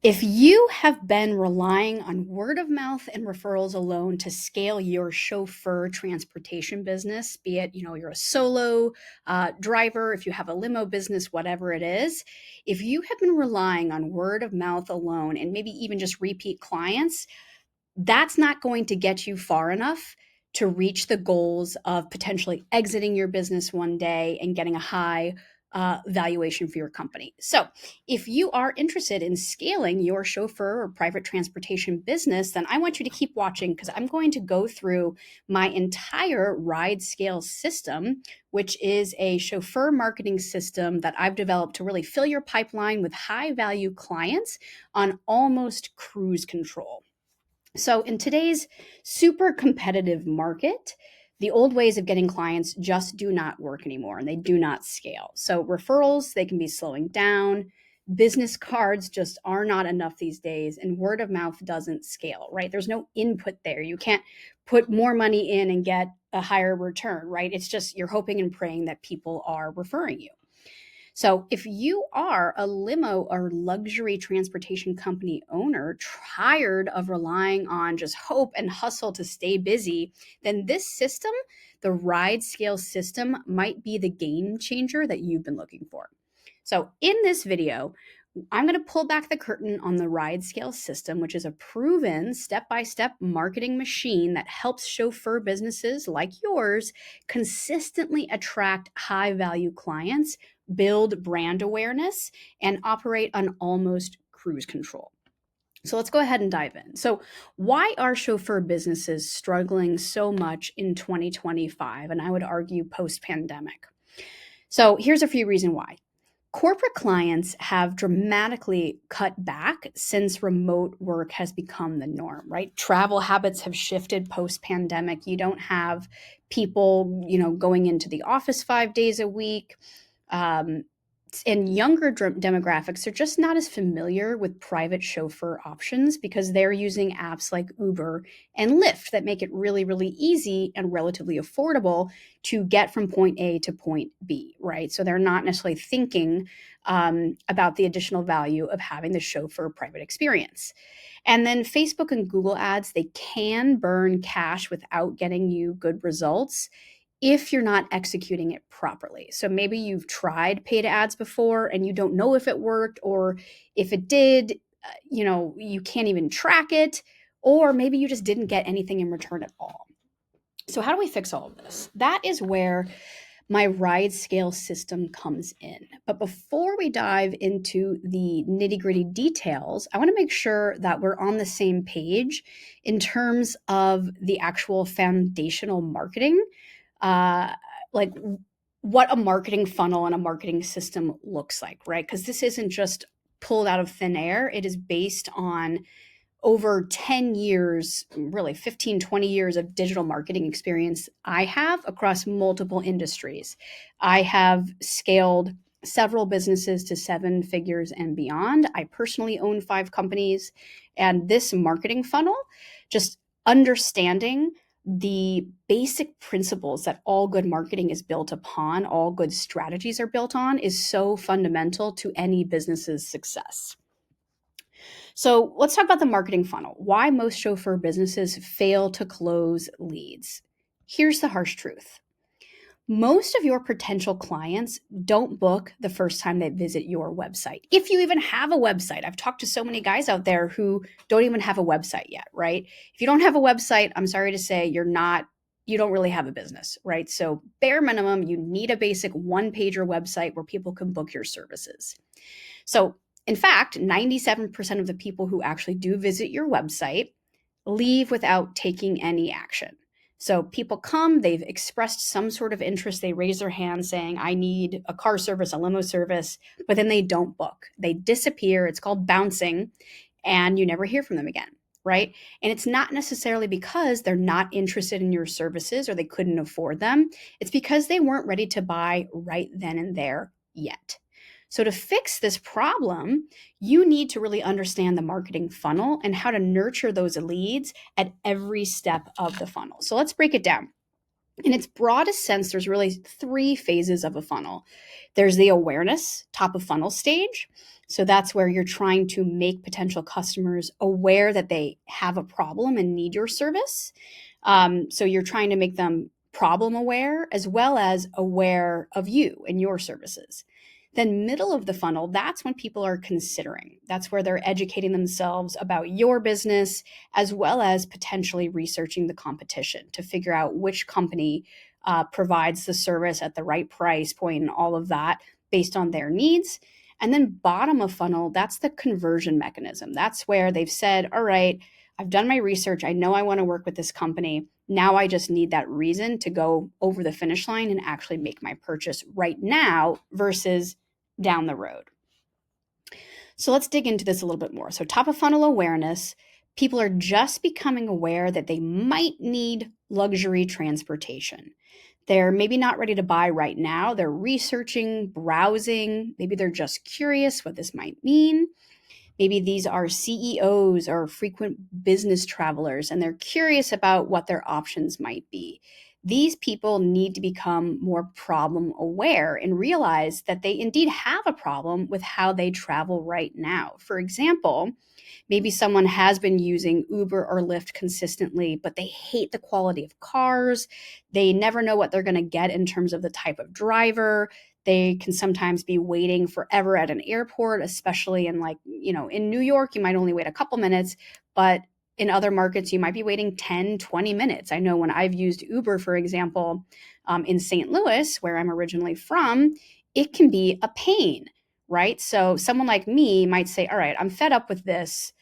If you have been relying on word of mouth and referrals alone to scale your chauffeur transportation business, be it, you're a solo driver, if you have a limo business, whatever it is, if you have been relying on word of mouth alone and maybe even just repeat clients, that's not going to get you far enough to reach the goals of potentially exiting your business one day and getting a high valuation for your company. So, if you are interested in scaling your chauffeur or private transportation business, then I want you to keep watching because I'm going to go through my entire RideScale system, which is a chauffeur marketing system that I've developed to really fill your pipeline with high value clients on almost cruise control. So, in today's super competitive market, the old ways of getting clients just do not work anymore and they do not scale. So, referrals, they can be slowing down. Business cards just are not enough these days, and word of mouth doesn't scale, right? There's no input there. You can't put more money in and get a higher return, right? It's just you're hoping and praying that people are referring you. So, if you are a limo or luxury transportation company owner tired of relying on just hope and hustle to stay busy, then this system, the RideScale system, might be the game changer that you've been looking for. So, in this video, I'm going to pull back the curtain on the RideScale system, which is a proven step by step marketing machine that helps chauffeur businesses like yours consistently attract high value clients, build brand awareness, and operate on almost cruise control. So let's go ahead and dive in. So, why are chauffeur businesses struggling so much in 2025? And I would argue post pandemic. So, here's a few reasons why. Corporate clients have dramatically cut back since remote work has become the norm, right? Travel habits have shifted post pandemic. You don't have people, going into the office 5 days a week. Um, and younger demographics are just not as familiar with private chauffeur options because they're using apps like Uber and Lyft that make it really, really easy and relatively affordable to get from point A to point B, right? So they're not necessarily thinking about the additional value of having the chauffeur private experience. And then Facebook and Google ads, they can burn cash without getting you good results if you're not executing it properly. So maybe you've tried paid ads before and you don't know if it worked, or if it did, you can't even track it, or maybe you just didn't get anything in return at all. So how do we fix all of this? That is where my RideScale system comes in. But before we dive into the nitty-gritty details, I want to make sure that we're on the same page in terms of the actual foundational marketing, like what a marketing funnel and a marketing system looks like, right? Because this isn't just pulled out of thin air. It is based on over 10 years, really 15, 20 years of digital marketing experience I have across multiple industries. I have scaled several businesses to 7 figures and beyond. I personally own 5 companies. And this marketing funnel, just understanding the basic principles that all good marketing is built upon, all good strategies are built on, is so fundamental to any business's success. So let's talk about the marketing funnel. Why most chauffeur businesses fail to close leads. Here's the harsh truth. Most of your potential clients don't book the first time they visit your website. If you even have a website, I've talked to so many guys out there who don't even have a website yet, right? If you don't have a website, I'm sorry to say you don't really have a business, right? So bare minimum, you need a basic one-pager website where people can book your services. So in fact, 97% of the people who actually do visit your website leave without taking any action. So people come, they've expressed some sort of interest, they raise their hand saying, I need a car service, a limo service, but then they don't book. They disappear. It's called bouncing, and you never hear from them again, right? And it's not necessarily because they're not interested in your services or they couldn't afford them. It's because they weren't ready to buy right then and there yet. So to fix this problem, you need to really understand the marketing funnel and how to nurture those leads at every step of the funnel. So let's break it down. In its broadest sense, there's really 3 phases of a funnel. There's the awareness, top of funnel stage. So that's where you're trying to make potential customers aware that they have a problem and need your service. So you're trying to make them problem aware as well as aware of you and your services. Then, middle of the funnel, that's when people are considering. That's where they're educating themselves about your business as well as potentially researching the competition to figure out which company provides the service at the right price point and all of that based on their needs. And then, bottom of funnel, that's the conversion mechanism. That's where they've said, all right, I've done my research. I know I want to work with this company. Now I just need that reason to go over the finish line and actually make my purchase right now versus down the road. So let's dig into this a little bit more. So, top of funnel awareness, people are just becoming aware that they might need luxury transportation. They're maybe not ready to buy right now. They're researching, browsing. Maybe they're just curious what this might mean. Maybe these are CEOs or frequent business travelers, and they're curious about what their options might be. These people need to become more problem aware and realize that they indeed have a problem with how they travel right now. For example, maybe someone has been using Uber or Lyft consistently, but they hate the quality of cars. They never know what they're going to get in terms of the type of driver. They can sometimes be waiting forever at an airport, especially in in New York, you might only wait a couple minutes, but in other markets, you might be waiting 10, 20 minutes. I know when I've used Uber, for example, in St. Louis, where I'm originally from, it can be a pain, right? So someone like me might say, all right, I'm fed up with this.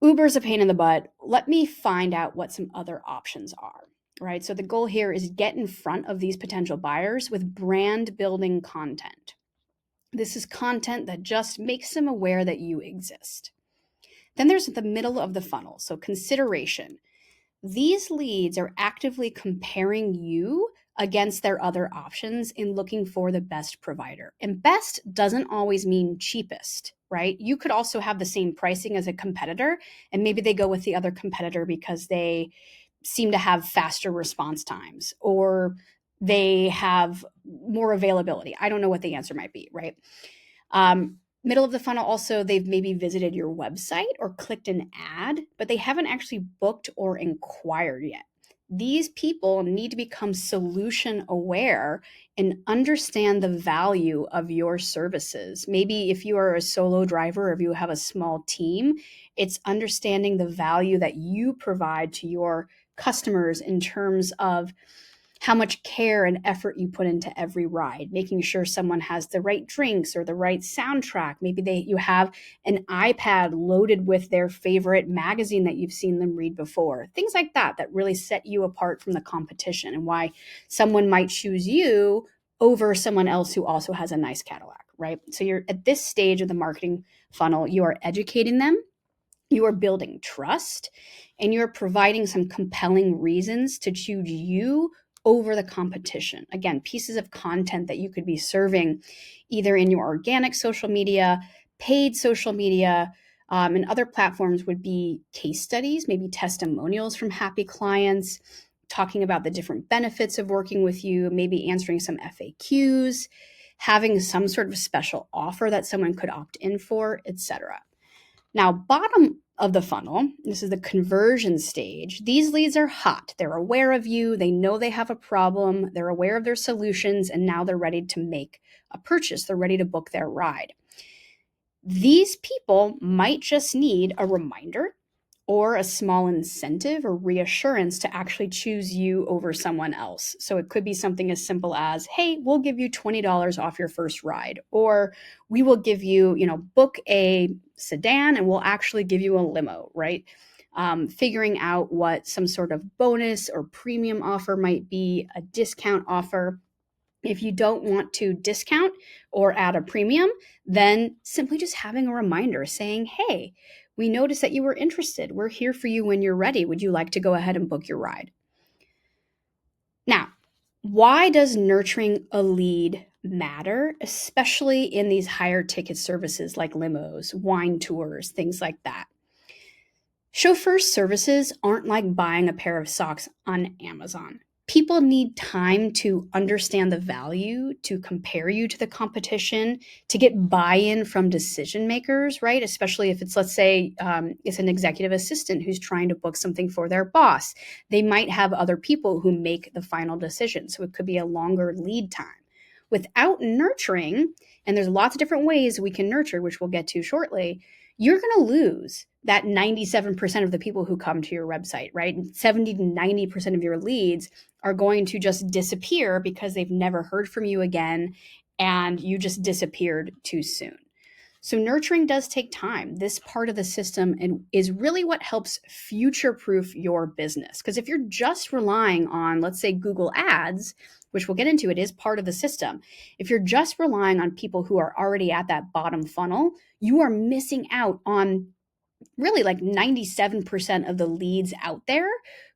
Uber's a pain in the butt. Let me find out what some other options are, right? So the goal here is get in front of these potential buyers with brand building content. This is content that just makes them aware that you exist. Then there's the middle of the funnel, so consideration. These leads are actively comparing you against their other options in looking for the best provider. And best doesn't always mean cheapest, right? You could also have the same pricing as a competitor, and maybe they go with the other competitor because they seem to have faster response times or they have more availability. I don't know what the answer might be, right? Middle of the funnel, also, they've maybe visited your website or clicked an ad, but they haven't actually booked or inquired yet. These people need to become solution aware and understand the value of your services. Maybe if you are a solo driver or if you have a small team, it's understanding the value that you provide to your customers in terms of how much care and effort you put into every ride, making sure someone has the right drinks or the right soundtrack. Maybe you have an iPad loaded with their favorite magazine that you've seen them read before. Things like that that really set you apart from the competition and why someone might choose you over someone else who also has a nice Cadillac, right? So you're at this stage of the marketing funnel, you are educating them, you are building trust, and you're providing some compelling reasons to choose you over the competition. Again, pieces of content that you could be serving either in your organic social media, paid social media, and other platforms would be case studies, maybe testimonials from happy clients, talking about the different benefits of working with you, maybe answering some FAQs, having some sort of special offer that someone could opt in for, etc. Now, bottom of the funnel, this is the conversion stage. These leads are hot. They're aware of you. They know they have a problem. They're aware of their solutions, and now they're ready to make a purchase. They're ready to book their ride. These people might just need a reminder or a small incentive or reassurance to actually choose you over someone else. So it could be something as simple as, hey, we'll give you $20 off your first ride, or we will give you, book a sedan and we'll actually give you a limo, right? Figuring out what some sort of bonus or premium offer might be, a discount offer. If you don't want to discount or add a premium, then simply just having a reminder saying, hey, we noticed that you were interested. We're here for you when you're ready. Would you like to go ahead and book your ride? Now, why does nurturing a lead matter, especially in these higher ticket services like limos, wine tours, things like that? Chauffeur services aren't like buying a pair of socks on Amazon, People need time to understand the value, to compare you to the competition, to get buy-in from decision makers, right? Especially if it's, let's say, it's an executive assistant who's trying to book something for their boss. They might have other people who make the final decision. So it could be a longer lead time. Without nurturing, and there's lots of different ways we can nurture, which we'll get to shortly, you're going to lose that 97% of the people who come to your website, right? 70 to 90% of your leads are going to just disappear because they've never heard from you again and you just disappeared too soon. So nurturing does take time. This part of the system is really what helps future-proof your business. Because if you're just relying on, let's say, Google Ads, which we'll get into, it is part of the system. If you're just relying on people who are already at that bottom funnel, you are missing out on really like 97% of the leads out there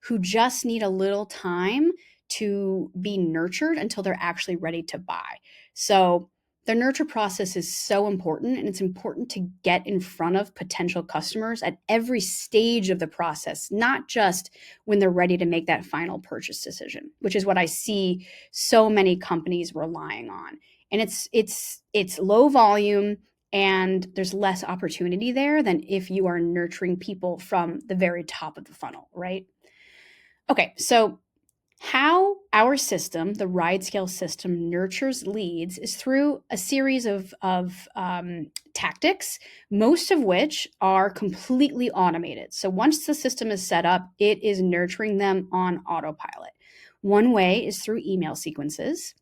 who just need a little time to be nurtured until they're actually ready to buy. So the nurture process is so important, and it's important to get in front of potential customers at every stage of the process, not just when they're ready to make that final purchase decision, which is what I see so many companies relying on. And it's low volume, and there's less opportunity there than if you are nurturing people from the very top of the funnel, right? Okay, so how our system, the RideScale system, nurtures leads is through a series of tactics, most of which are completely automated. So once the system is set up, it is nurturing them on autopilot. One way is through email sequences.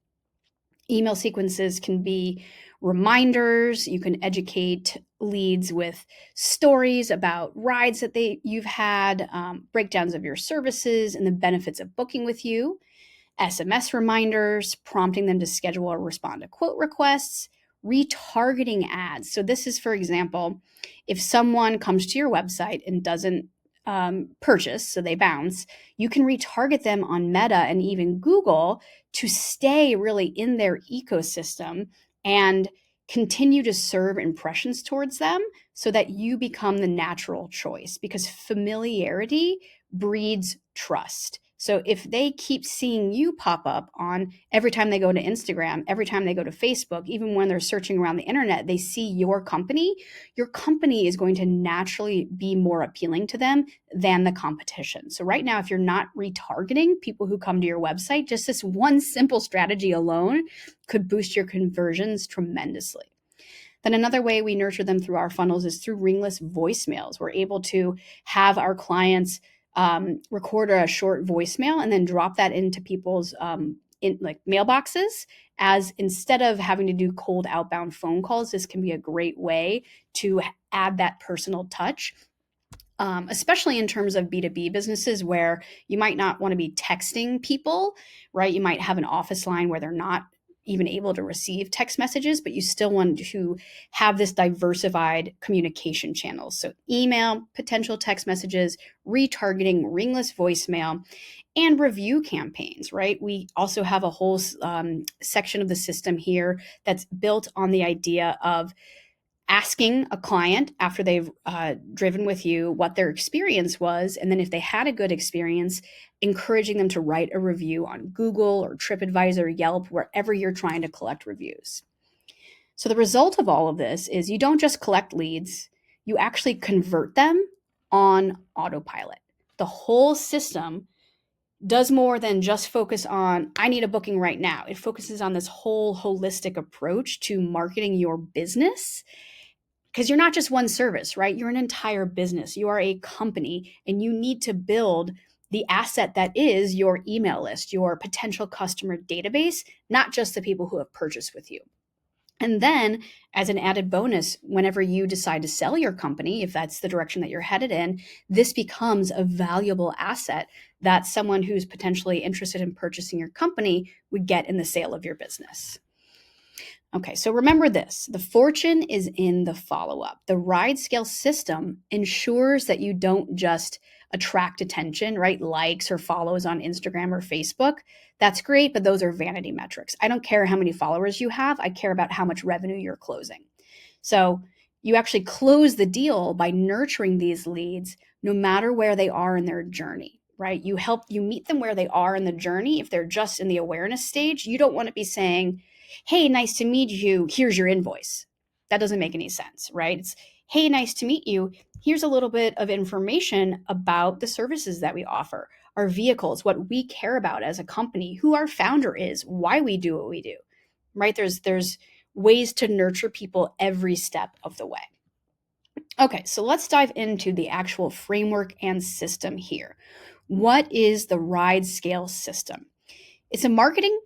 Email sequences can be reminders. You can educate leads with stories about rides that you've had, breakdowns of your services and the benefits of booking with you. SMS reminders, prompting them to schedule or respond to quote requests. Retargeting ads. So this is, for example, if someone comes to your website and doesn't purchase, so they bounce, you can retarget them on Meta and even Google to stay really in their ecosystem and continue to serve impressions towards them so that you become the natural choice, because familiarity breeds trust. So if they keep seeing you pop up on every time they go to Instagram, every time they go to Facebook, even when they're searching around the internet, they see your company is going to naturally be more appealing to them than the competition. So right now, if you're not retargeting people who come to your website, just this one simple strategy alone could boost your conversions tremendously. Then another way we nurture them through our funnels is through ringless voicemails. We're able to have our clients record a short voicemail and then drop that into people's mailboxes, as instead of having to do cold outbound phone calls, this can be a great way to add that personal touch. Especially in terms of B2B businesses where you might not want to be texting people, right? You might have an office line where they're not even able to receive text messages, but you still want to have this diversified communication channels. So email, potential text messages, retargeting, ringless voicemail, and review campaigns, right? We also have a whole section of the system here that's built on the idea of asking a client after they've driven with you what their experience was. And then if they had a good experience, encouraging them to write a review on Google or TripAdvisor, Yelp, wherever you're trying to collect reviews. So the result of all of this is you don't just collect leads, you actually convert them on autopilot. The whole system does more than just focus on, I need a booking right now. It focuses on this whole holistic approach to marketing your business, because you're not just one service, right? You're an entire business. You are a company, and you need to build the asset that is your email list, your potential customer database, not just the people who have purchased with you. And then, as an added bonus, whenever you decide to sell your company, if that's the direction that you're headed in, this becomes a valuable asset that someone who's potentially interested in purchasing your company would get in the sale of your business. Okay, so remember this, the fortune is in the follow-up. The RideScale system ensures that you don't just attract attention, right? Likes or follows on Instagram or Facebook. That's great, but those are vanity metrics. I don't care how many followers you have. I care about how much revenue you're closing. So you actually close the deal by nurturing these leads no matter where they are in their journey. right? You meet them where they are in the journey. If they're just in the awareness stage, you don't want to be saying, hey, nice to meet you. Here's your invoice. That doesn't make any sense, right? It's, hey, nice to meet you. Here's a little bit of information about the services that we offer, our vehicles, what we care about as a company, who our founder is, why we do what we do, right? There's ways to nurture people every step of the way. Okay, so let's dive into the actual framework and system here. What is the RideScale system? It's a marketing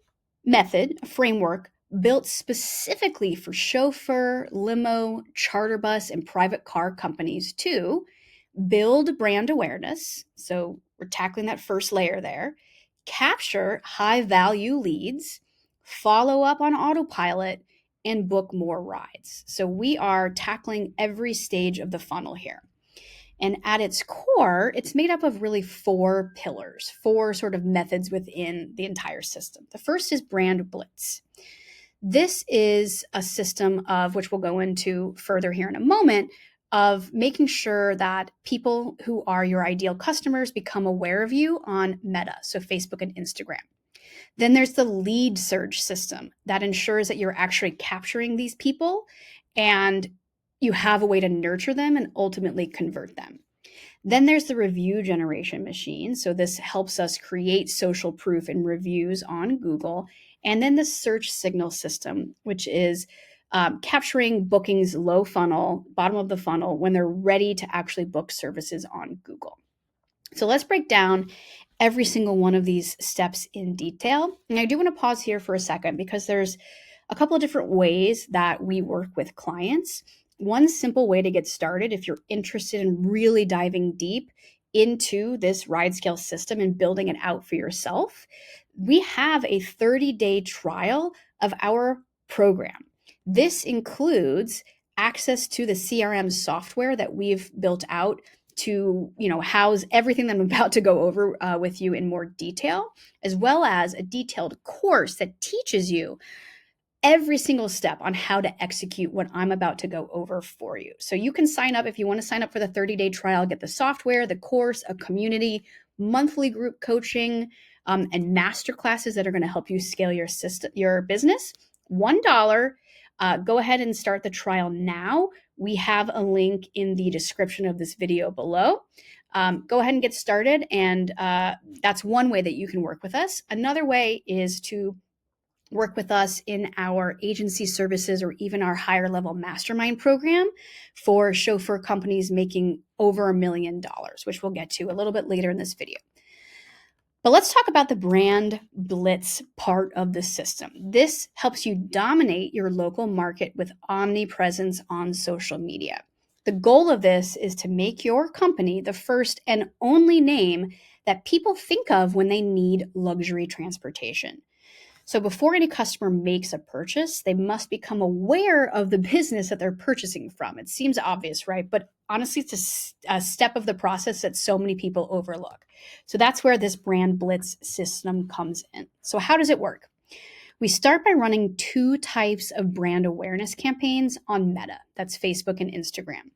method, a framework built specifically for chauffeur, limo, charter bus, and private car companies to build brand awareness. So we're tackling that first layer there, capture high value leads, follow up on autopilot, and book more rides. So we are tackling every stage of the funnel here. And at its core, it's made up of really four pillars, four sort of methods within the entire system. The first is brand blitz. This is a system of, which we'll go into further here in a moment, of making sure that people who are your ideal customers become aware of you on Meta, so Facebook and Instagram. Then there's the lead surge system that ensures that you're actually capturing these people and you have a way to nurture them and ultimately convert them. Then there's the review generation machine. So this helps us create social proof and reviews on Google. And then the search signal system, which is capturing bookings low funnel, bottom of the funnel, when they're ready to actually book services on Google. So let's break down every single one of these steps in detail. And I do want to pause here for a second because there's a couple of different ways that we work with clients. One simple way to get started, if you're interested in really diving deep into this RideScale system and building it out for yourself, we have a 30-day trial of our program. This includes access to the CRM software that we've built out to house everything that I'm about to go over with you in more detail, as well as a detailed course that teaches you every single step on how to execute what I'm about to go over for you. So you can sign up if you want to sign up for the 30-day trial, get the software, the course, a community, monthly group coaching, and master classes that are going to help you scale your business. $1. Go ahead and start the trial now. We have a link in the description of this video below. Go ahead and get started. And that's one way that you can work with us. Another way is to work with us in our agency services or even our higher level mastermind program for chauffeur companies making over $1 million, which we'll get to a little bit later in this video. But let's talk about the brand blitz part of the system. This helps you dominate your local market with omnipresence on social media. The goal of this is to make your company the first and only name that people think of when they need luxury transportation. So before any customer makes a purchase, they must become aware of the business that they're purchasing from. It seems obvious, right? But honestly, it's a step of the process that so many people overlook. So that's where this brand blitz system comes in. So how does it work? We start by running two types of brand awareness campaigns on Meta. That's Facebook and Instagram.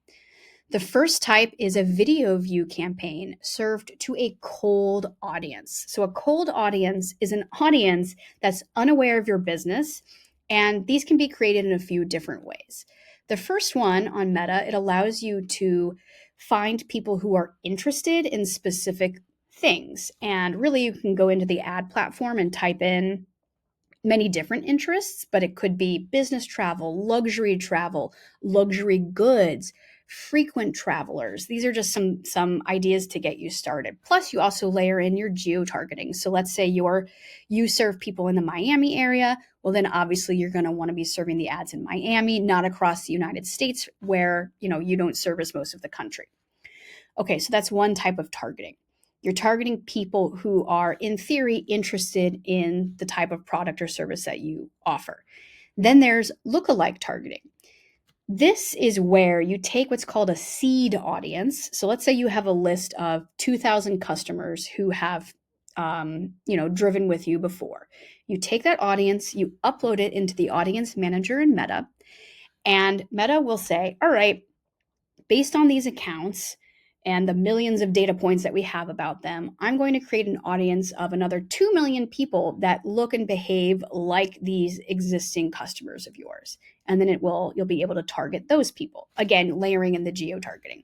The first type is a video view campaign served to a cold audience. So a cold audience is an audience that's unaware of your business, and these can be created in a few different ways. The first one on Meta, it allows you to find people who are interested in specific things. And really, you can go into the ad platform and type in many different interests, but it could be business travel, luxury goods, frequent travelers. These are just some ideas to get you started. Plus, you also layer in your geo-targeting. So let's say you serve people in the Miami area. Well, then obviously you're going to want to be serving the ads in Miami, not across the United States where you don't service most of the country. Okay, so that's one type of targeting. You're targeting people who are, in theory, interested in the type of product or service that you offer. Then there's lookalike targeting. This is where you take what's called a seed audience. So let's say you have a list of 2,000 customers who have driven with you before. You take that audience, you upload it into the audience manager in Meta, and Meta will say, all right, based on these accounts and the millions of data points that we have about them, I'm going to create an audience of another 2 million people that look and behave like these existing customers of yours. And then you'll be able to target those people. Again, layering in the geo-targeting.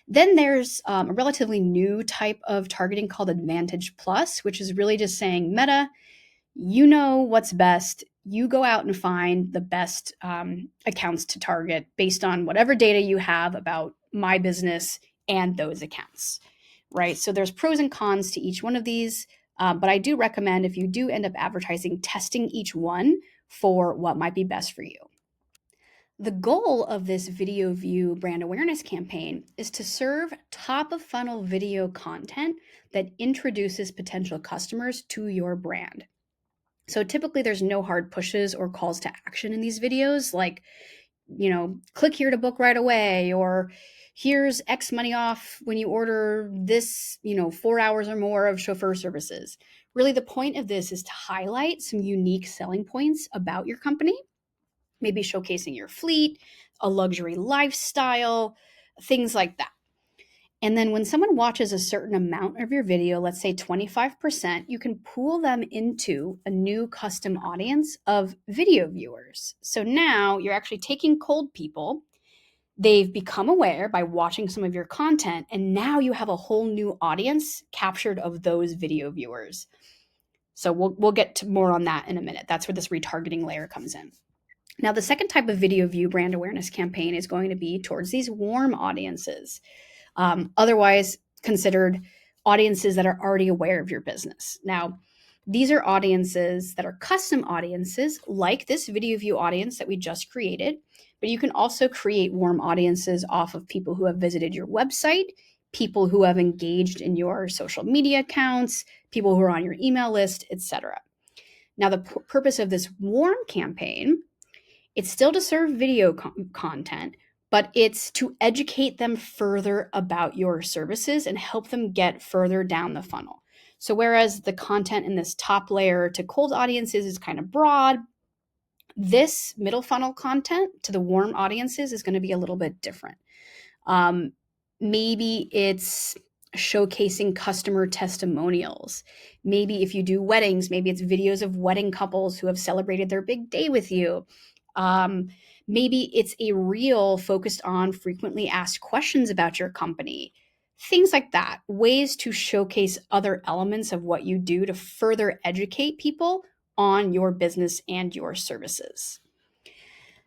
Then there's a relatively new type of targeting called Advantage Plus, which is really just saying, Meta, you know what's best. You go out and find the best accounts to target based on whatever data you have about my business and those accounts, right? So there's pros and cons to each one of these, but I do recommend, if you do end up advertising, testing each one for what might be best for you. The goal of this video view brand awareness campaign is to serve top of funnel video content that introduces potential customers to your brand. So typically there's no hard pushes or calls to action in these videos, like, click here to book right away, or here's X money off when you order this, 4 hours or more of chauffeur services. Really, the point of this is to highlight some unique selling points about your company, maybe showcasing your fleet, a luxury lifestyle, things like that. And then when someone watches a certain amount of your video, let's say 25%, you can pool them into a new custom audience of video viewers. So now you're actually taking cold people. They've become aware by watching some of your content, and now you have a whole new audience captured of those video viewers. So we'll get to more on that in a minute. That's where this retargeting layer comes in. Now, the second type of video view brand awareness campaign is going to be towards these warm audiences, otherwise considered audiences that are already aware of your business. Now, these are audiences that are custom audiences, like this video view audience that we just created, but you can also create warm audiences off of people who have visited your website, people who have engaged in your social media accounts, people who are on your email list, etc. Now, the purpose of this warm campaign, it's still to serve video content, but it's to educate them further about your services and help them get further down the funnel. So whereas the content in this top layer to cold audiences is kind of broad, this middle funnel content to the warm audiences is going to be a little bit different. Maybe it's showcasing customer testimonials. Maybe if you do weddings, maybe it's videos of wedding couples who have celebrated their big day with you. Maybe it's a reel focused on frequently asked questions about your company, things like that, ways to showcase other elements of what you do to further educate people on your business and your services.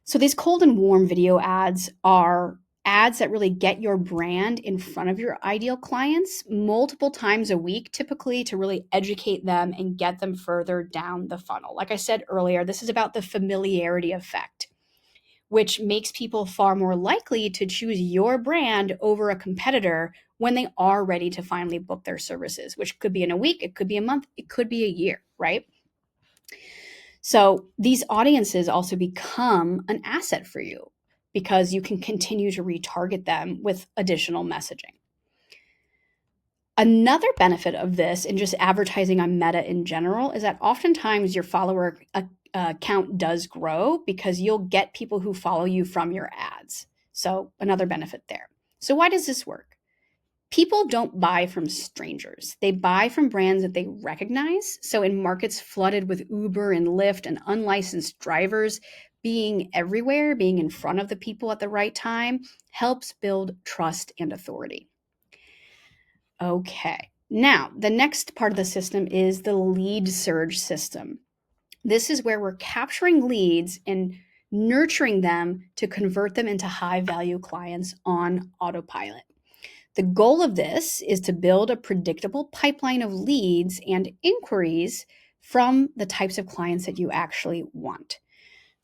So these cold and warm video ads are ads that really get your brand in front of your ideal clients multiple times a week, typically to really educate them and get them further down the funnel. Like I said earlier, this is about the familiarity effect, which makes people far more likely to choose your brand over a competitor when they are ready to finally book their services, which could be in a week, it could be a month, it could be a year, right? So these audiences also become an asset for you because you can continue to retarget them with additional messaging. Another benefit of this and just advertising on Meta in general is that oftentimes your follower account does grow because you'll get people who follow you from your ads. So another benefit there. So why does this work? People don't buy from strangers. They buy from brands that they recognize. So in markets flooded with Uber and Lyft and unlicensed drivers, being everywhere, being in front of the people at the right time helps build trust and authority. Okay, now the next part of the system is the lead surge system. This is where we're capturing leads and nurturing them to convert them into high value clients on autopilot. The goal of this is to build a predictable pipeline of leads and inquiries from the types of clients that you actually want.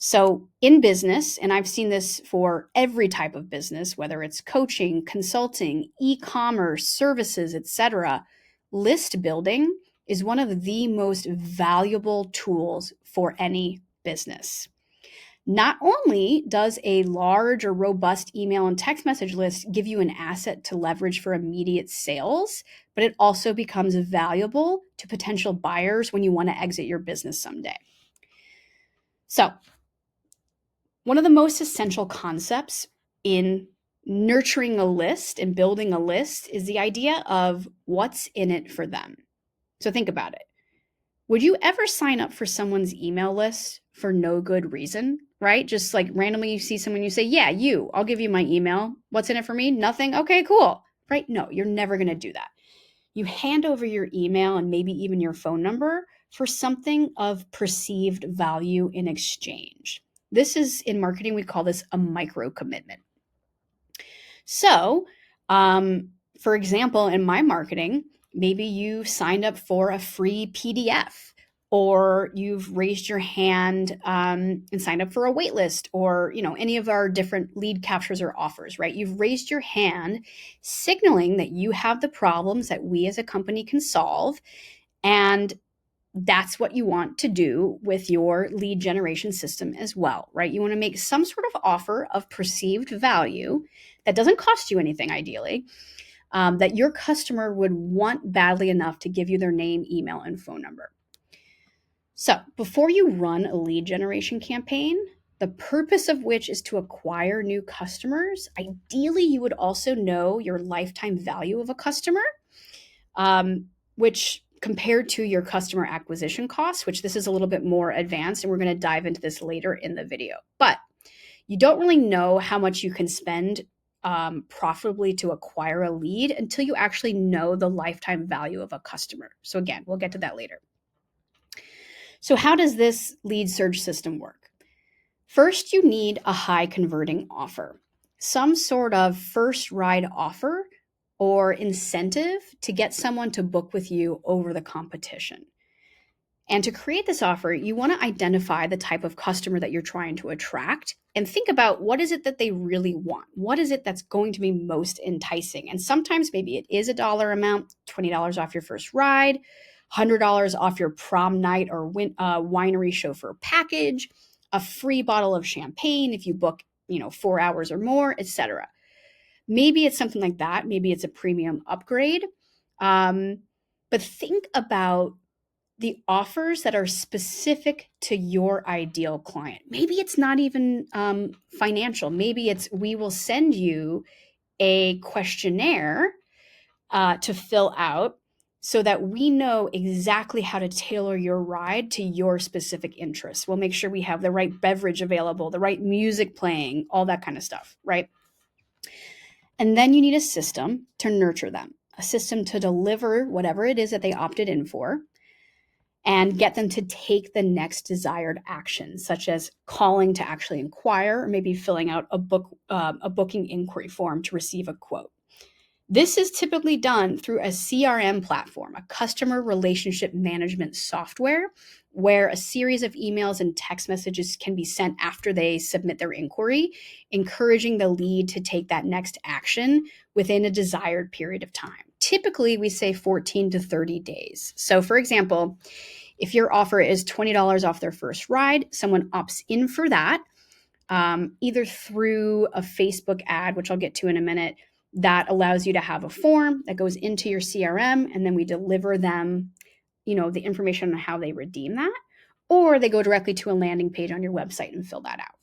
So in business, and I've seen this for every type of business, whether it's coaching, consulting, e-commerce, services, etc., list building is one of the most valuable tools for any business. Not only does a large or robust email and text message list give you an asset to leverage for immediate sales, but it also becomes valuable to potential buyers when you want to exit your business someday. So, one of the most essential concepts in Nurturing a list and building a list is the idea of what's in it for them. So think about it. Would you ever sign up for someone's email list for no good reason, right? Just like randomly you see someone, you say, yeah, I'll give you my email. What's in it for me? Nothing. Okay, cool. Right? No, you're never going to do that. You hand over your email and maybe even your phone number for something of perceived value in exchange. This is in marketing, we call this a micro commitment. So, for example, in my marketing, maybe you signed up for a free PDF, or you've raised your hand and signed up for a wait list, or any of our different lead captures or offers, right? You've raised your hand, signaling that you have the problems that we as a company can solve, and that's what you want to do with your lead generation system as well, right? You want to make some sort of offer of perceived value that doesn't cost you anything, ideally, that your customer would want badly enough to give you their name, email, and phone number. So before you run a lead generation campaign, the purpose of which is to acquire new customers, ideally you would also know your lifetime value of a customer, which compared to your customer acquisition costs, which this is a little bit more advanced, and we're going to dive into this later in the video. But you don't really know how much you can spend profitably to acquire a lead until you actually know the lifetime value of a customer. So again, we'll get to that later. So how does this lead surge system work? First, you need a high converting offer, some sort of first ride offer or incentive to get someone to book with you over the competition. And to create this offer, you want to identify the type of customer that you're trying to attract and think about what is it that they really want? What is it that's going to be most enticing? And sometimes maybe it is a dollar amount, $20 off your first ride, $100 off your prom night or winery chauffeur package, a free bottle of champagne if you book, 4 hours or more, etc. Maybe it's something like that. Maybe it's a premium upgrade. But think about the offers that are specific to your ideal client. Maybe it's not even financial. Maybe it's we will send you a questionnaire to fill out so that we know exactly how to tailor your ride to your specific interests. We'll make sure we have the right beverage available, the right music playing, all that kind of stuff, right? And then you need a system to nurture them, a system to deliver whatever it is that they opted in for and get them to take the next desired action, such as calling to actually inquire or maybe filling out a booking inquiry form to receive a quote. This is typically done through a CRM platform, a customer relationship management software, where a series of emails and text messages can be sent after they submit their inquiry, encouraging the lead to take that next action within a desired period of time. Typically, we say 14 to 30 days. So, for example, if your offer is $20 off their first ride, someone opts in for that, either through a Facebook ad, which I'll get to in a minute, that allows you to have a form that goes into your CRM, and then we deliver them, the information on how they redeem that, or they go directly to a landing page on your website and fill that out.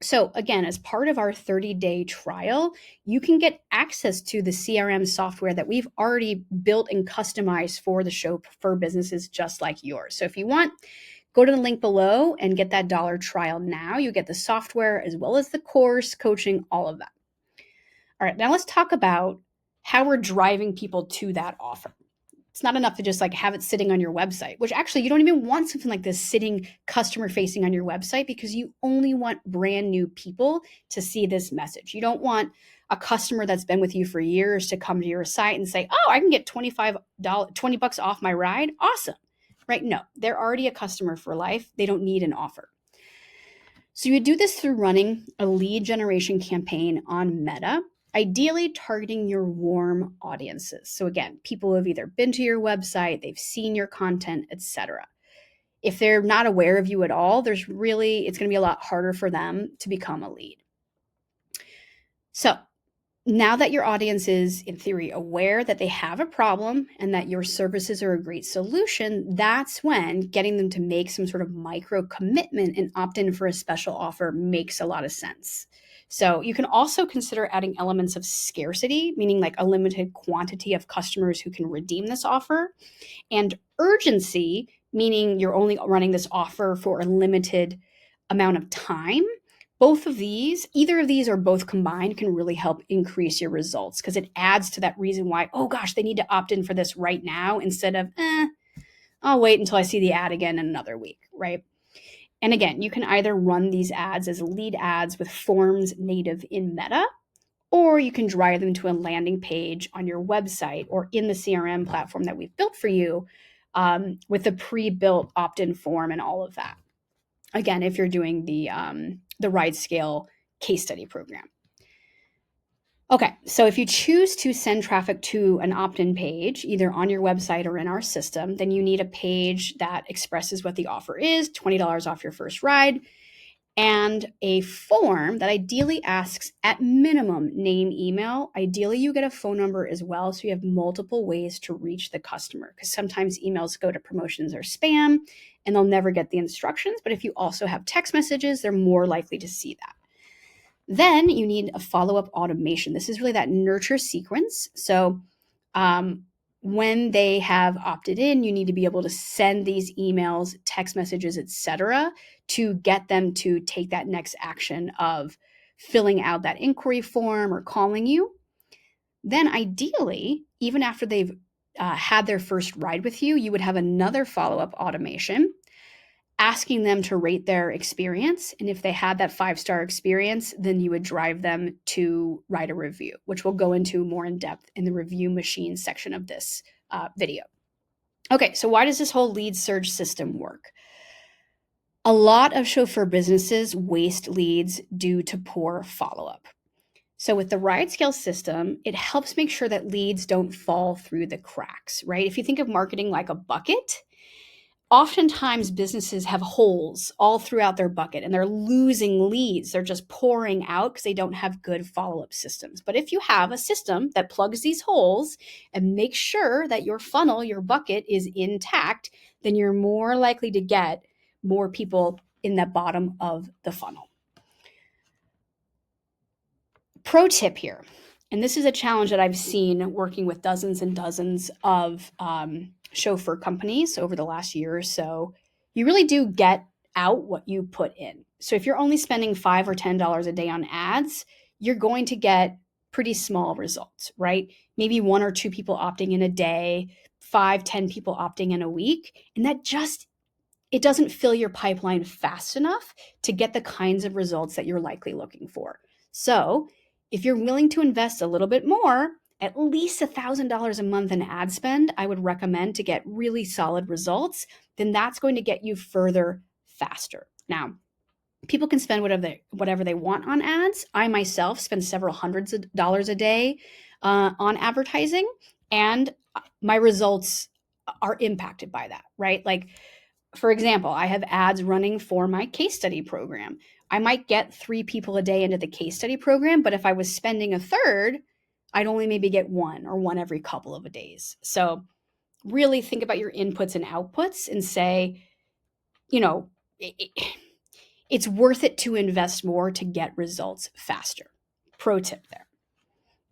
So again, as part of our 30-day trial, you can get access to the CRM software that we've already built and customized for the Chauffeur businesses just like yours. So if you want, go to the link below and get that dollar trial now. You get the software as well as the course, coaching, all of that. All right, now let's talk about how we're driving people to that offer. It's not enough to just have it sitting on your website, which actually you don't even want something like this sitting customer facing on your website because you only want brand new people to see this message. You don't want a customer that's been with you for years to come to your site and say, oh, I can get $20 off my ride. Awesome, right? No, they're already a customer for life. They don't need an offer. So you do this through running a lead generation campaign on Meta, ideally targeting your warm audiences. So again, people who have either been to your website, they've seen your content, etc. If they're not aware of you at all, it's going to be a lot harder for them to become a lead. So now that your audience is, in theory, aware that they have a problem and that your services are a great solution, that's when getting them to make some sort of micro commitment and opt in for a special offer makes a lot of sense. So you can also consider adding elements of scarcity, meaning like a limited quantity of customers who can redeem this offer, and urgency, meaning you're only running this offer for a limited amount of time. Both of these, either of these or both combined, can really help increase your results because it adds to that reason why, oh gosh, they need to opt in for this right now instead of, I'll wait until I see the ad again in another week, right? And again, you can either run these ads as lead ads with forms native in Meta, or you can drive them to a landing page on your website or in the CRM platform that we've built for you with a pre-built opt-in form and all of that. Again, if you're doing the RideScale Case Study Program. Okay, so if you choose to send traffic to an opt-in page, either on your website or in our system, then you need a page that expresses what the offer is, $20 off your first ride, and a form that ideally asks at minimum name, email. Ideally, you get a phone number as well, so you have multiple ways to reach the customer, because sometimes emails go to promotions or spam and they'll never get the instructions. But if you also have text messages, they're more likely to see that. Then you need a follow-up automation. This is really that nurture sequence. So when they have opted in, you need to be able to send these emails, text messages, etc., to get them to take that next action of filling out that inquiry form or calling you. Then ideally, even after they've had their first ride with you, you would have another follow-up automation asking them to rate their experience. And if they had that 5-star experience, then you would drive them to write a review, which we'll go into more in depth in the review machine section of this video. Okay, so why does this whole lead surge system work? A lot of chauffeur businesses waste leads due to poor follow-up. So with the RideScale system, it helps make sure that leads don't fall through the cracks, right? If you think of marketing like a bucket, oftentimes businesses have holes all throughout their bucket and they're losing leads. They're just pouring out because they don't have good follow-up systems. But if you have a system that plugs these holes and makes sure that your funnel, your bucket is intact, then you're more likely to get more people in the bottom of the funnel. Pro tip here, and this is a challenge that I've seen working with dozens and dozens of chauffeur companies over the last year or so. You really do get out what you put in. So if you're only spending $5 or $10 a day on ads, you're going to get pretty small results, right? Maybe 1 or 2 people opting in a day, 5, 10 people opting in a week. And that it doesn't fill your pipeline fast enough to get the kinds of results that you're likely looking for. So if you're willing to invest a little bit more, at least $1,000 a month in ad spend, I would recommend to get really solid results, then that's going to get you further faster. Now, people can spend whatever they want on ads. I myself spend several hundreds of dollars a day on advertising, and my results are impacted by that, right? Like, for example, I have ads running for my case study program. I might get 3 people a day into the case study program, but if I was spending a third, I'd only maybe get 1 or 1 every couple of days. So really think about your inputs and outputs and say, it's worth it to invest more to get results faster. Pro tip there.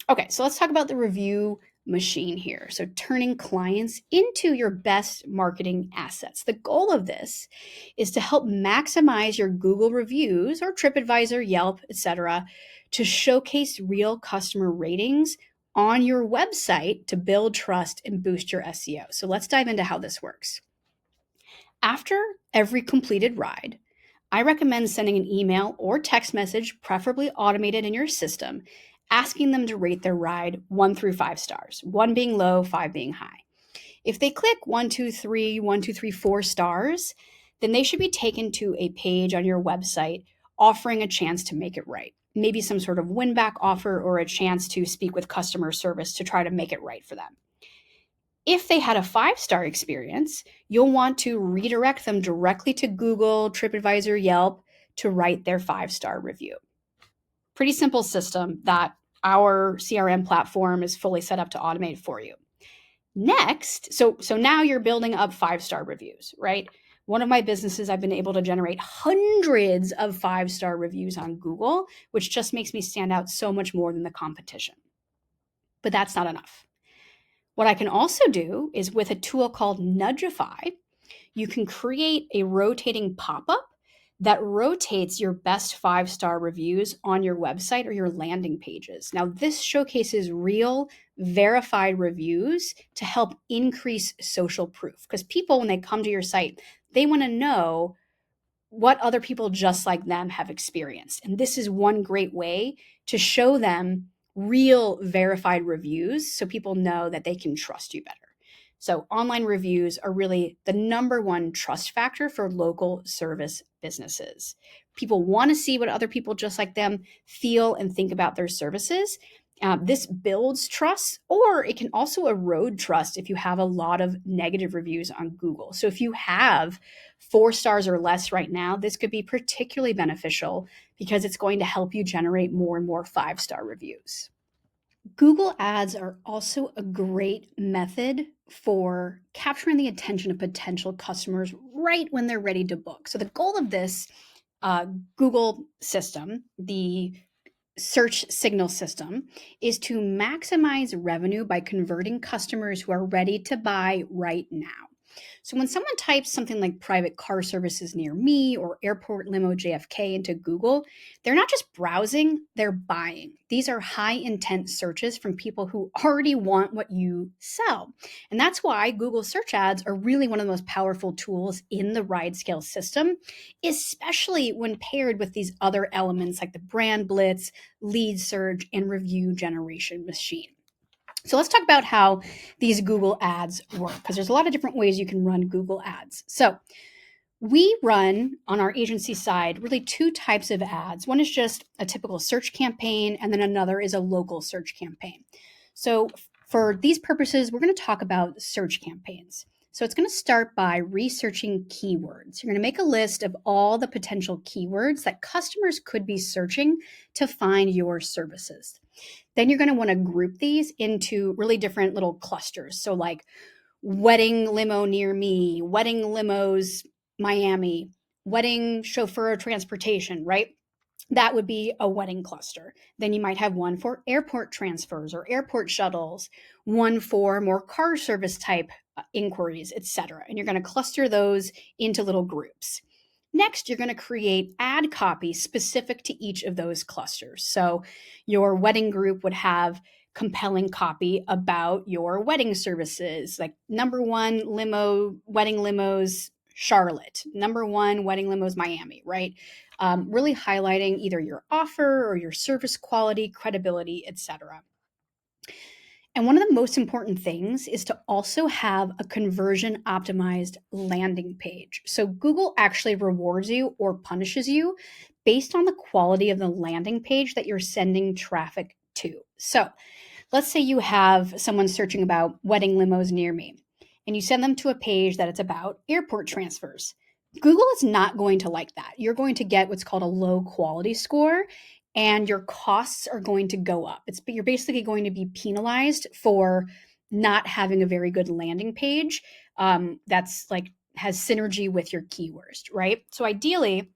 Okay, so let's talk about the review machine here. So turning clients into your best marketing assets. The goal of this is to help maximize your Google reviews or TripAdvisor, Yelp, etc., to showcase real customer ratings on your website to build trust and boost your SEO. So let's dive into how this works. After every completed ride, I recommend sending an email or text message, preferably automated in your system, asking them to rate their ride 1 through 5 stars, 1 being low, 5 being high. If they click 1, 2, 3, 1, 2, 3, 4 stars, then they should be taken to a page on your website offering a chance to make it right. Maybe some sort of win-back offer or a chance to speak with customer service to try to make it right for them. If they had a 5-star experience, you'll want to redirect them directly to Google, TripAdvisor, Yelp to write their 5-star review. Pretty simple system that our CRM platform is fully set up to automate for you. Next, so now you're building up 5-star reviews, right? One of my businesses, I've been able to generate hundreds of 5-star reviews on Google, which just makes me stand out so much more than the competition. But that's not enough. What I can also do is with a tool called Nudgify, you can create a rotating pop-up that rotates your best 5-star reviews on your website or your landing pages. Now, this showcases real verified reviews to help increase social proof, because people, when they come to your site, they want to know what other people just like them have experienced. And this is one great way to show them real verified reviews so people know that they can trust you better. So online reviews are really the number one trust factor for local service businesses. People want to see what other people just like them feel and think about their services. This builds trust, or it can also erode trust if you have a lot of negative reviews on Google. So if you have 4 stars or less right now, this could be particularly beneficial because it's going to help you generate more and more 5-star reviews. Google Ads are also a great method for capturing the attention of potential customers right when they're ready to book. So the goal of this Google system, the search signal system, is to maximize revenue by converting customers who are ready to buy right now. So when someone types something like private car services near me or airport limo JFK into Google, they're not just browsing, they're buying. These are high intent searches from people who already want what you sell. And that's why Google search ads are really one of the most powerful tools in the RideScale system, especially when paired with these other elements like the brand blitz, lead surge, and review generation machine. So let's talk about how these Google ads work, because there's a lot of different ways you can run Google ads. So we run on our agency side really 2 types of ads. One is just a typical search campaign, and then another is a local search campaign. So for these purposes, we're going to talk about search campaigns. So it's going to start by researching keywords. You're going to make a list of all the potential keywords that customers could be searching to find your services. Then you're going to want to group these into really different little clusters. So like wedding limo near me, wedding limos Miami, wedding chauffeur transportation, right? That would be a wedding cluster. Then you might have one for airport transfers or airport shuttles, one for more car service type inquiries, etc. And you're going to cluster those into little groups. Next, you're going to create ad copy specific to each of those clusters. So your wedding group would have compelling copy about your wedding services, like number 1 limo, wedding limos, Charlotte, number 1 wedding limos, Miami, right? Really highlighting either your offer or your service quality, credibility, etc. And one of the most important things is to also have a conversion optimized landing page. So Google actually rewards you or punishes you based on the quality of the landing page that you're sending traffic to. So let's say you have someone searching about wedding limos near me, and you send them to a page that it's about airport transfers. Google is not going to like that. You're going to get what's called a low quality score, and your costs are going to go up. You're basically going to be penalized for not having a very good landing page that's like has synergy with your keywords, right? So ideally,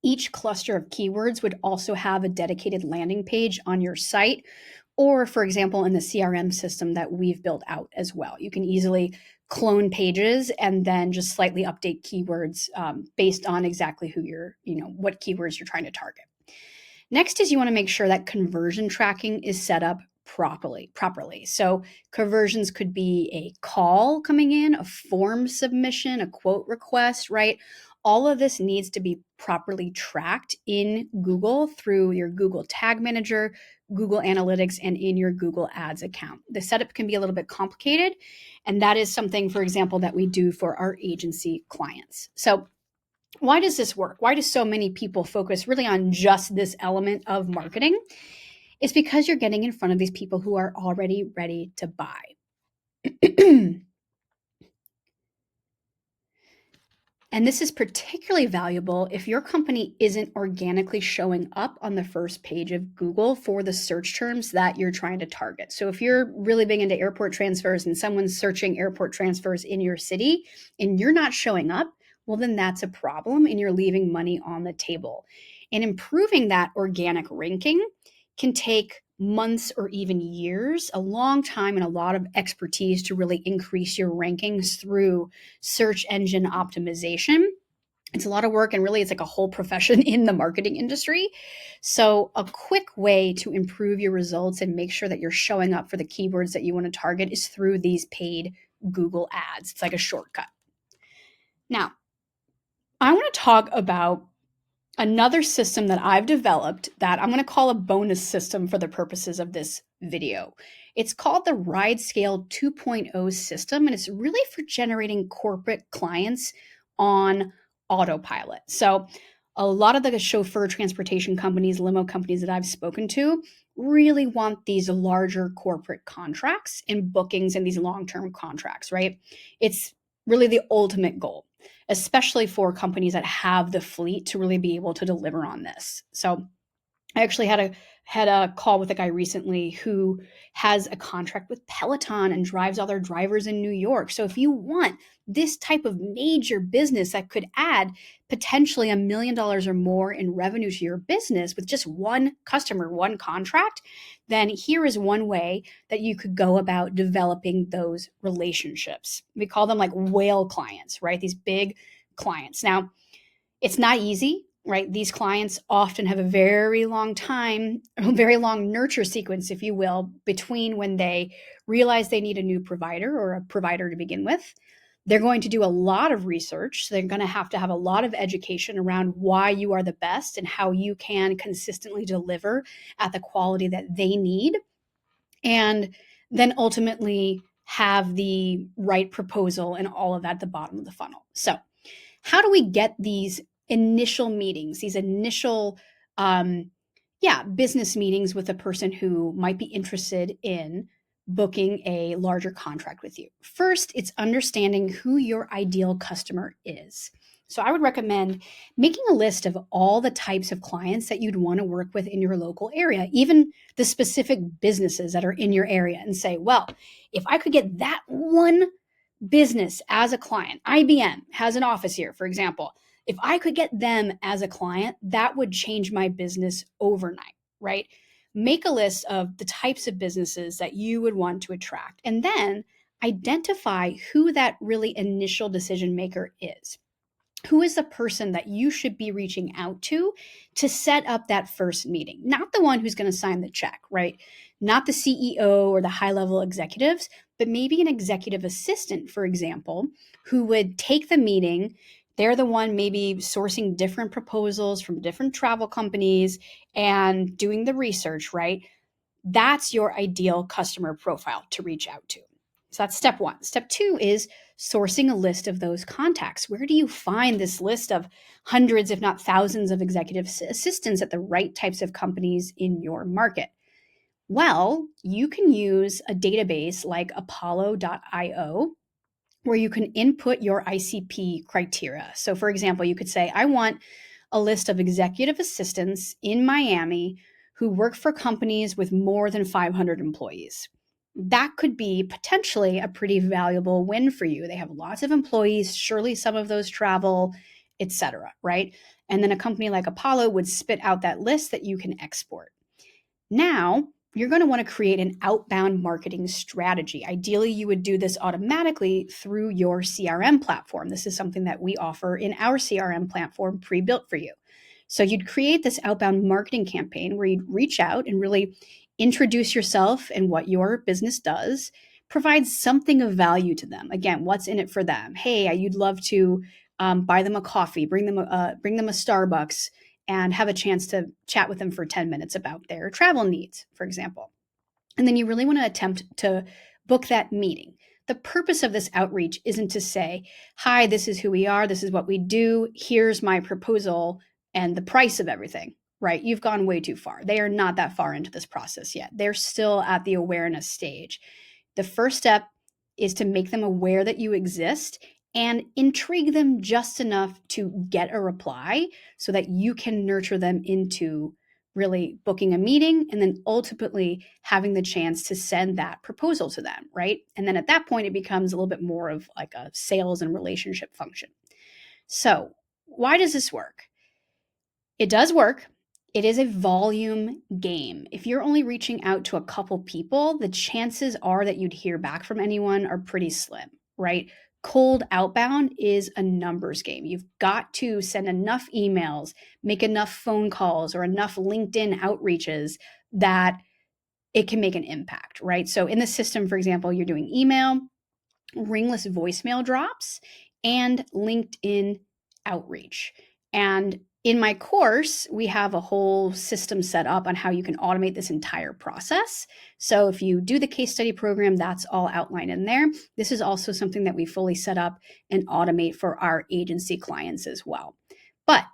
each cluster of keywords would also have a dedicated landing page on your site, or for example, in the CRM system that we've built out as well. You can easily clone pages and then just slightly update keywords based on exactly what keywords you're trying to target. Next is you want to make sure that conversion tracking is set up properly. So conversions could be a call coming in, a form submission, a quote request, right? All of this needs to be properly tracked in Google through your Google Tag Manager, Google Analytics, and in your Google Ads account. The setup can be a little bit complicated, and that is something, for example, that we do for our agency clients. So why does this work? Why do so many people focus really on just this element of marketing? It's because you're getting in front of these people who are already ready to buy. And this is particularly valuable if your company isn't organically showing up on the first page of Google for the search terms that you're trying to target. So if you're really big into airport transfers and someone's searching airport transfers in your city and you're not showing up, well, then that's a problem and you're leaving money on the table. And improving that organic ranking can take months or even years, a long time and a lot of expertise to really increase your rankings through search engine optimization. It's a lot of work, and really it's like a whole profession in the marketing industry. So a quick way to improve your results and make sure that you're showing up for the keywords that you want to target is through these paid Google ads. It's like a shortcut. Now, I want to talk about another system that I've developed that I'm going to call a bonus system for the purposes of this video. It's called the RideScale 2.0 system, and it's really for generating corporate clients on autopilot. So, a lot of the chauffeur transportation companies, limo companies that I've spoken to really want these larger corporate contracts and bookings and these long term contracts, right? It's really the ultimate goal, especially for companies that have the fleet to really be able to deliver on this. So I actually had a call with a guy recently who has a contract with Peloton and drives all their drivers in New York. So if you want this type of major business that could add potentially $1 million or more in revenue to your business with just one customer, one contract, then here is one way that you could go about developing those relationships. We call them like whale clients, right? These big clients. Now, it's not easy, right? These clients often have a very long time, a very long nurture sequence, if you will, between when they realize they need a new provider or a provider to begin with. They're going to do a lot of research. So they're going to have a lot of education around why you are the best and how you can consistently deliver at the quality that they need. And then ultimately have the right proposal and all of that at the bottom of the funnel. So, how do we get these initial meetings, these initial business meetings with a person who might be interested in booking a larger contract with you? First, it's understanding who your ideal customer is. So I would recommend making a list of all the types of clients that you'd want to work with in your local area, even the specific businesses that are in your area, and say, well, if I could get that one business as a client, IBM has an office here, for example. If I could get them as a client, that would change my business overnight, right? Make a list of the types of businesses that you would want to attract, and then identify who that really initial decision maker is. Who is the person that you should be reaching out to set up that first meeting? Not the one who's going to sign the check, right? Not the CEO or the high level executives, but maybe an executive assistant, for example, who would take the meeting. They're the one maybe sourcing different proposals from different travel companies and doing the research, right? That's your ideal customer profile to reach out to. So that's step one. Step two is sourcing a list of those contacts. Where do you find this list of hundreds, if not thousands, of executive assistants at the right types of companies in your market? Well, you can use a database like Apollo.io where you can input your ICP criteria. So, for example, you could say, I want a list of executive assistants in Miami who work for companies with more than 500 employees. That could be potentially a pretty valuable win for you. They have lots of employees, surely some of those travel, etc., right? And then a company like Apollo would spit out that list that you can export. Now, you're going to want to create an outbound marketing strategy. Ideally, you would do this automatically through your CRM platform. This is something that we offer in our CRM platform pre-built for you. So you'd create this outbound marketing campaign where you'd reach out and really introduce yourself and what your business does, provide something of value to them. Again, what's in it for them? Hey, you'd love to buy them a coffee, bring them a Starbucks, and have a chance to chat with them for 10 minutes about their travel needs, for example. And then you really want to attempt to book that meeting. The purpose of this outreach isn't to say, hi, this is who we are, this is what we do, here's my proposal and the price of everything, right? You've gone way too far. They are not that far into this process yet. They're still at the awareness stage. The first step is to make them aware that you exist and intrigue them just enough to get a reply so that you can nurture them into really booking a meeting and then ultimately having the chance to send that proposal to them, right? And then at that point, it becomes a little bit more of like a sales and relationship function. So, why does this work? It does work. It is a volume game. If you're only reaching out to a couple people, the chances are that you'd hear back from anyone are pretty slim, right? Cold outbound is a numbers game. You've got to send enough emails, make enough phone calls, or enough LinkedIn outreaches that it can make an impact, right? So in the system, for example, you're doing email, ringless voicemail drops, and LinkedIn outreach. And in my course, we have a whole system set up on how you can automate this entire process. So if you do the case study program, that's all outlined in there. This is also something that we fully set up and automate for our agency clients as well. But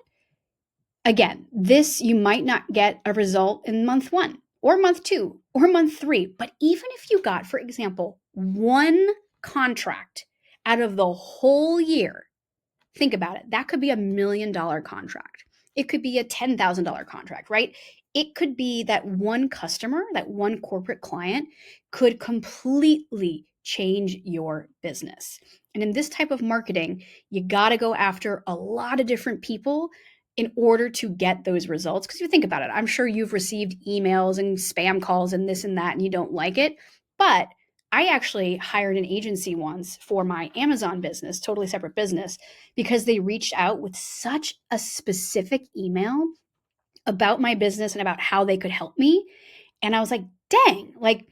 again, this you might not get a result in month 1 or month 2 or month 3, but even if you got, for example, one contract out of the whole year, think about it. That could be $1 million contract. It could be a $10,000 contract, right? It could be that one customer, that one corporate client could completely change your business. And in this type of marketing, you got to go after a lot of different people in order to get those results. Because you think about it, I'm sure you've received emails and spam calls and this and that, and you don't like it. But I actually hired an agency once for my Amazon business, totally separate business, because they reached out with such a specific email about my business and about how they could help me. And I was like, dang, like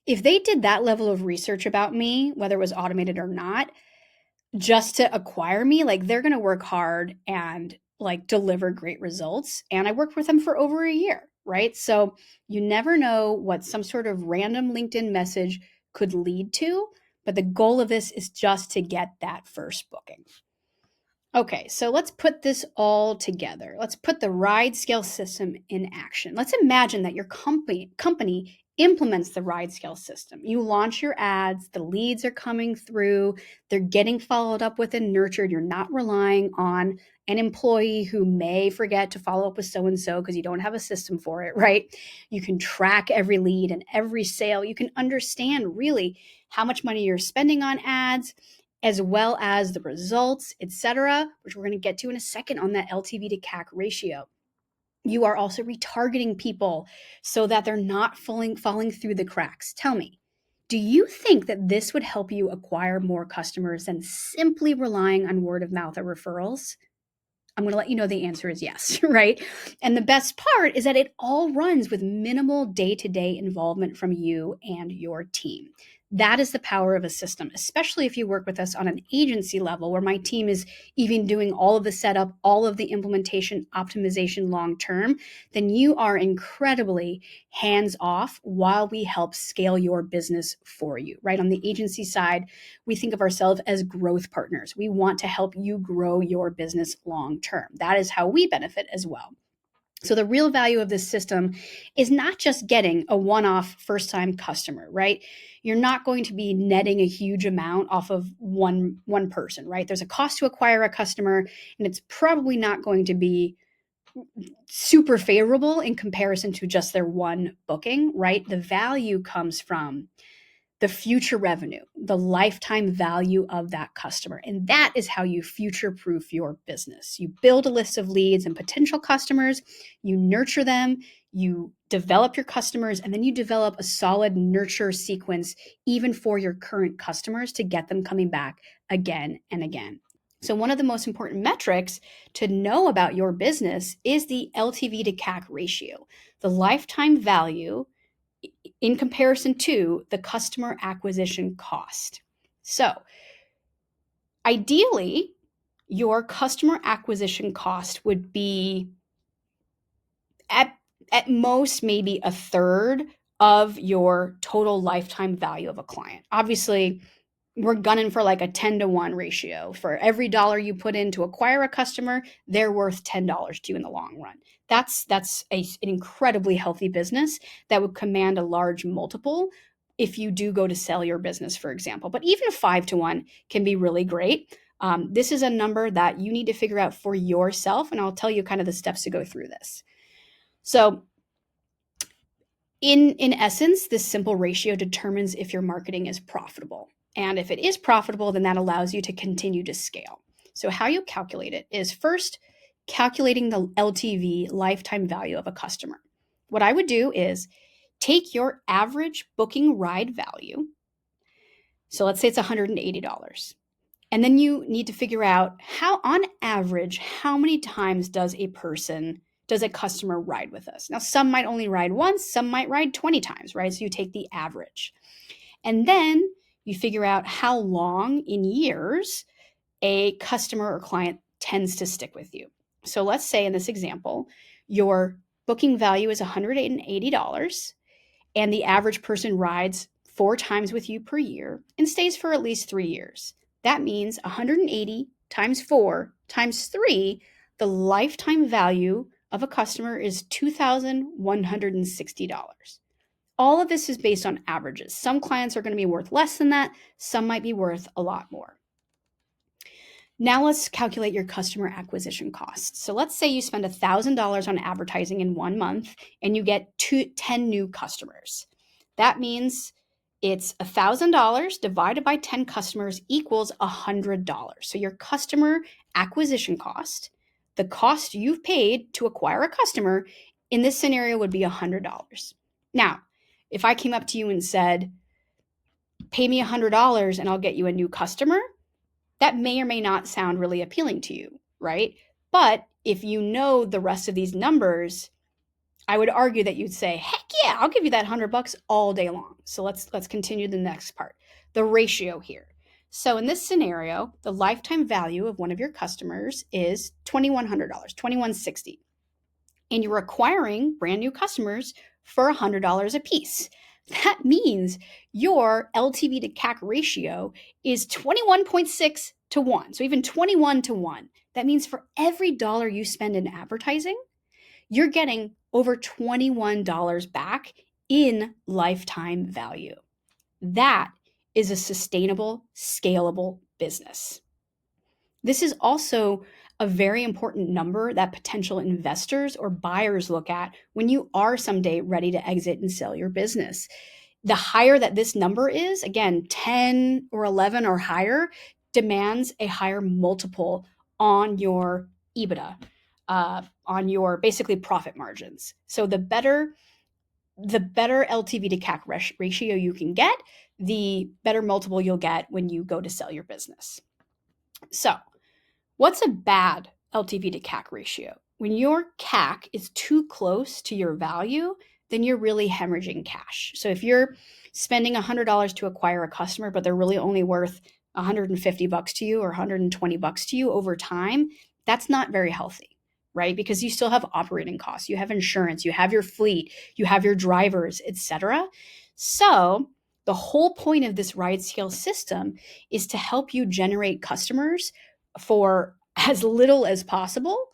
if they did that level of research about me, whether it was automated or not, just to acquire me, like they're going to work hard and like deliver great results. And I worked with them for over a year, right? So you never know what some sort of random LinkedIn message could lead to. But the goal of this is just to get that first booking. Okay, so let's put this all together. Let's put the RideScale system in action. Let's imagine that your company implements the RideScale system. You launch your ads, the leads are coming through, they're getting followed up with and nurtured. You're not relying on an employee who may forget to follow up with so and so because you don't have a system for it, right? You can track every lead and every sale. You can understand really how much money you're spending on ads, as well as the results, etc., which we're going to get to in a second on that LTV to CAC ratio. You are also retargeting people so that they're not falling through the cracks. Tell me, do you think that this would help you acquire more customers than simply relying on word of mouth or referrals? I'm going to let you know the answer is yes, right? And the best part is that it all runs with minimal day-to-day involvement from you and your team. That is the power of a system, especially if you work with us on an agency level where my team is even doing all of the setup, all of the implementation, optimization long term. Then you are incredibly hands off while we help scale your business for you, right? On the agency side, we think of ourselves as growth partners. We want to help you grow your business long term. That is how we benefit as well. So the real value of this system is not just getting a one-off first-time customer, right? You're not going to be netting a huge amount off of one person, right? There's a cost to acquire a customer, and it's probably not going to be super favorable in comparison to just their one booking, right? The value comes from the future revenue, the lifetime value of that customer. And that is how you future proof your business. You build a list of leads and potential customers, you nurture them, you develop your customers, and then you develop a solid nurture sequence even for your current customers to get them coming back again and again. So, one of the most important metrics to know about your business is the LTV to CAC ratio, the lifetime value in comparison to the customer acquisition cost. So, ideally, your customer acquisition cost would be at, at most maybe a third of your total lifetime value of a client. Obviously, we're gunning for like a 10-to-1 ratio. For every dollar you put in to acquire a customer, they're worth $10 to you in the long run. That's an incredibly healthy business that would command a large multiple if you do go to sell your business, for example. But even a 5-to-1 can be really great. This is a number that you need to figure out for yourself, and I'll tell you kind of the steps to go through this. So in essence, this simple ratio determines if your marketing is profitable. And if it is profitable, then that allows you to continue to scale. So how you calculate it is first calculating the LTV, lifetime value of a customer. What I would do is take your average booking ride value. So let's say it's $180. And then you need to figure out how, on average, how many times does a customer ride with us? Now, some might only ride once, some might ride 20 times, right? So you take the average. And then you figure out how long in years a customer or client tends to stick with you. So let's say in this example, your booking value is $180 and the average person rides 4 times with you per year and stays for at least 3 years. That means 180 times 4 times 3, the lifetime value of a customer is $2,160. All of this is based on averages. Some clients are going to be worth less than that, some might be worth a lot more. Now let's calculate your customer acquisition costs. So let's say you spend $1,000 on advertising in 1 month and you get 10 new customers. That means it's $1,000 divided by 10 customers equals $100. So your customer acquisition cost, the cost you've paid to acquire a customer, in this scenario would be $100. Now, if I came up to you and said, pay me $100 and I'll get you a new customer, that may or may not sound really appealing to you, right? But if you know the rest of these numbers, I would argue that you'd say, heck yeah, I'll give you that $100 all day long. So let's continue the next part, the ratio here. So in this scenario, the lifetime value of one of your customers is $2,100, $2,160. And you're acquiring brand new customers for $100 a piece. That means your LTV to CAC ratio is 21.6 to 1. So even 21 to 1. That means for every dollar you spend in advertising, you're getting over $21 back in lifetime value. That is a sustainable, scalable business. This is also a very important number that potential investors or buyers look at when you are someday ready to exit and sell your business. The higher that this number is, again, 10 or 11 or higher, demands a higher multiple on your EBITDA, on your basically profit margins. So the better LTV to CAC ratio you can get, the better multiple you'll get when you go to sell your business. So what's a bad LTV to CAC ratio? When your CAC is too close to your value, then you're really hemorrhaging cash. So if you're spending $100 to acquire a customer, but they're really only worth $150 to you or $120 to you over time, that's not very healthy, right? Because you still have operating costs, you have insurance, you have your fleet, you have your drivers, etc. So the whole point of this RideScale system is to help you generate customers for as little as possible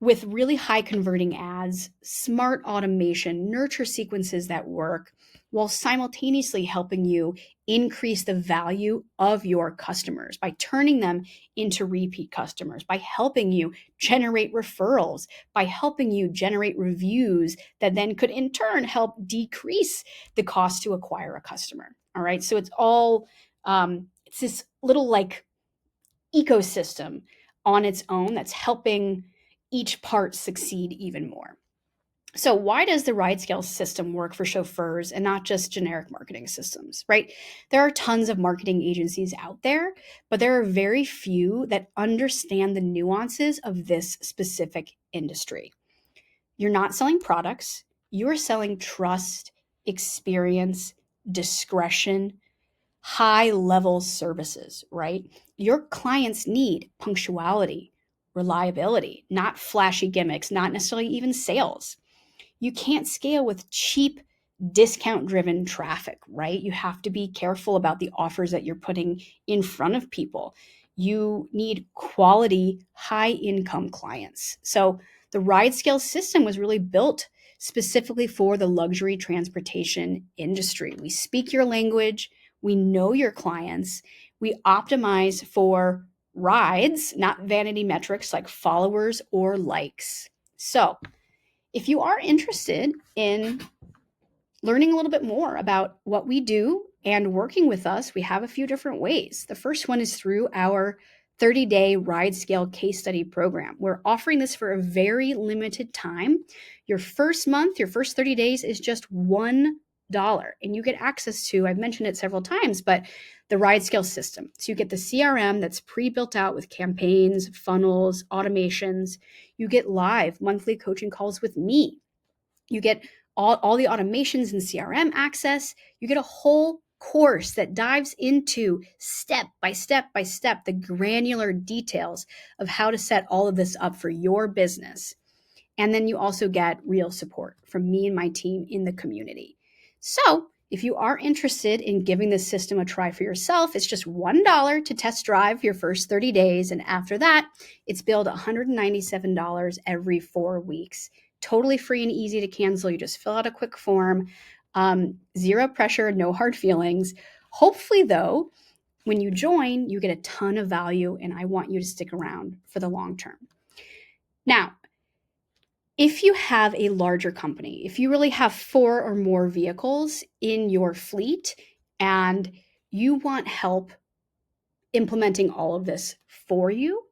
with really high converting ads, smart automation, nurture sequences that work, while simultaneously helping you increase the value of your customers by turning them into repeat customers, by helping you generate referrals, by helping you generate reviews that then could in turn help decrease the cost to acquire a customer. All right. So it's all, it's this little like ecosystem on its own that's helping each part succeed even more. So why does the RideScale system work for chauffeurs and not just generic marketing systems, right? There are tons of marketing agencies out there, but there are very few that understand the nuances of this specific industry. You're not selling products, you're selling trust, experience, discretion, high level services, right? Your clients need punctuality, reliability, not flashy gimmicks, not necessarily even sales. You can't scale with cheap, discount driven traffic, right? You have to be careful about the offers that you're putting in front of people. You need quality, high income clients. So the RideScale system was really built specifically for the luxury transportation industry. We speak your language, we know your clients, we optimize for rides, not vanity metrics like followers or likes. So if you are interested in learning a little bit more about what we do and working with us, we have a few different ways. The first one is through our 30-day RideScale Case Study Program. We're offering this for a very limited time. Your first month, your first 30 days is just $1, and you get access to, I've mentioned it several times, but the RideScale system. So you get the CRM that's pre-built out with campaigns, funnels, automations. You get live monthly coaching calls with me. You get all the automations and CRM access. You get a whole course that dives into step by step by step the granular details of how to set all of this up for your business. And then you also get real support from me and my team in the community. So if you are interested in giving this system a try for yourself, it's just $1 to test drive your first 30 days. And after that, it's billed $197 every 4 weeks. Totally free and easy to cancel. You just fill out a quick form. Zero pressure, no hard feelings. Hopefully, though, when you join, you get a ton of value, and I want you to stick around for the long term. Now, if you have a larger company, if you really have 4 or more vehicles in your fleet and you want help implementing all of this for you,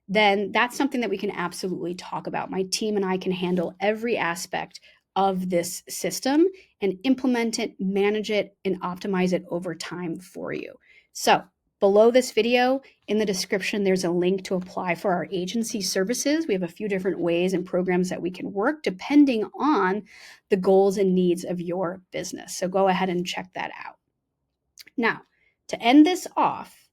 then that's something that we can absolutely talk about. My team and I can handle every aspect of this system and implement it, manage it, and optimize it over time for you. So below this video, in the description, there's a link to apply for our agency services. We have a few different ways and programs that we can work depending on the goals and needs of your business. So go ahead and check that out. Now, to end this off,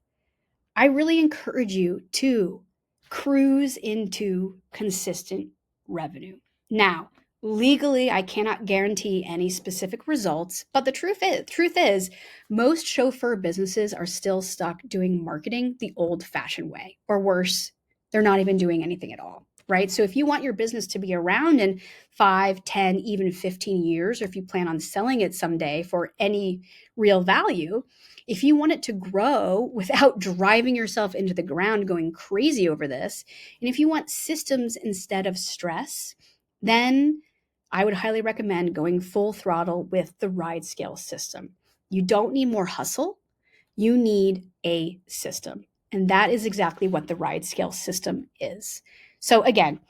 I really encourage you to cruise into consistent revenue. Now, legally, I cannot guarantee any specific results, but the truth is, most chauffeur businesses are still stuck doing marketing the old-fashioned way, or worse, they're not even doing anything at all, right? So if you want your business to be around in 5, 10, even 15 years, or if you plan on selling it someday for any real value, if you want it to grow without driving yourself into the ground going crazy over this, and if you want systems instead of stress, then I would highly recommend going full throttle with the RideScale system. You don't need more hustle. You need a system. And that is exactly what the RideScale system is. So again,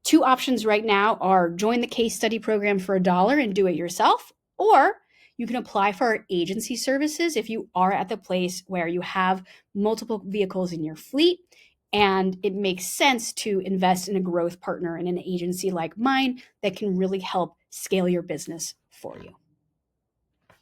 2 options right now are join the case study program for $1 and do it yourself, or you can apply for our agency services if you are at the place where you have multiple vehicles in your fleet and it makes sense to invest in a growth partner in an agency like mine that can really help scale your business for you.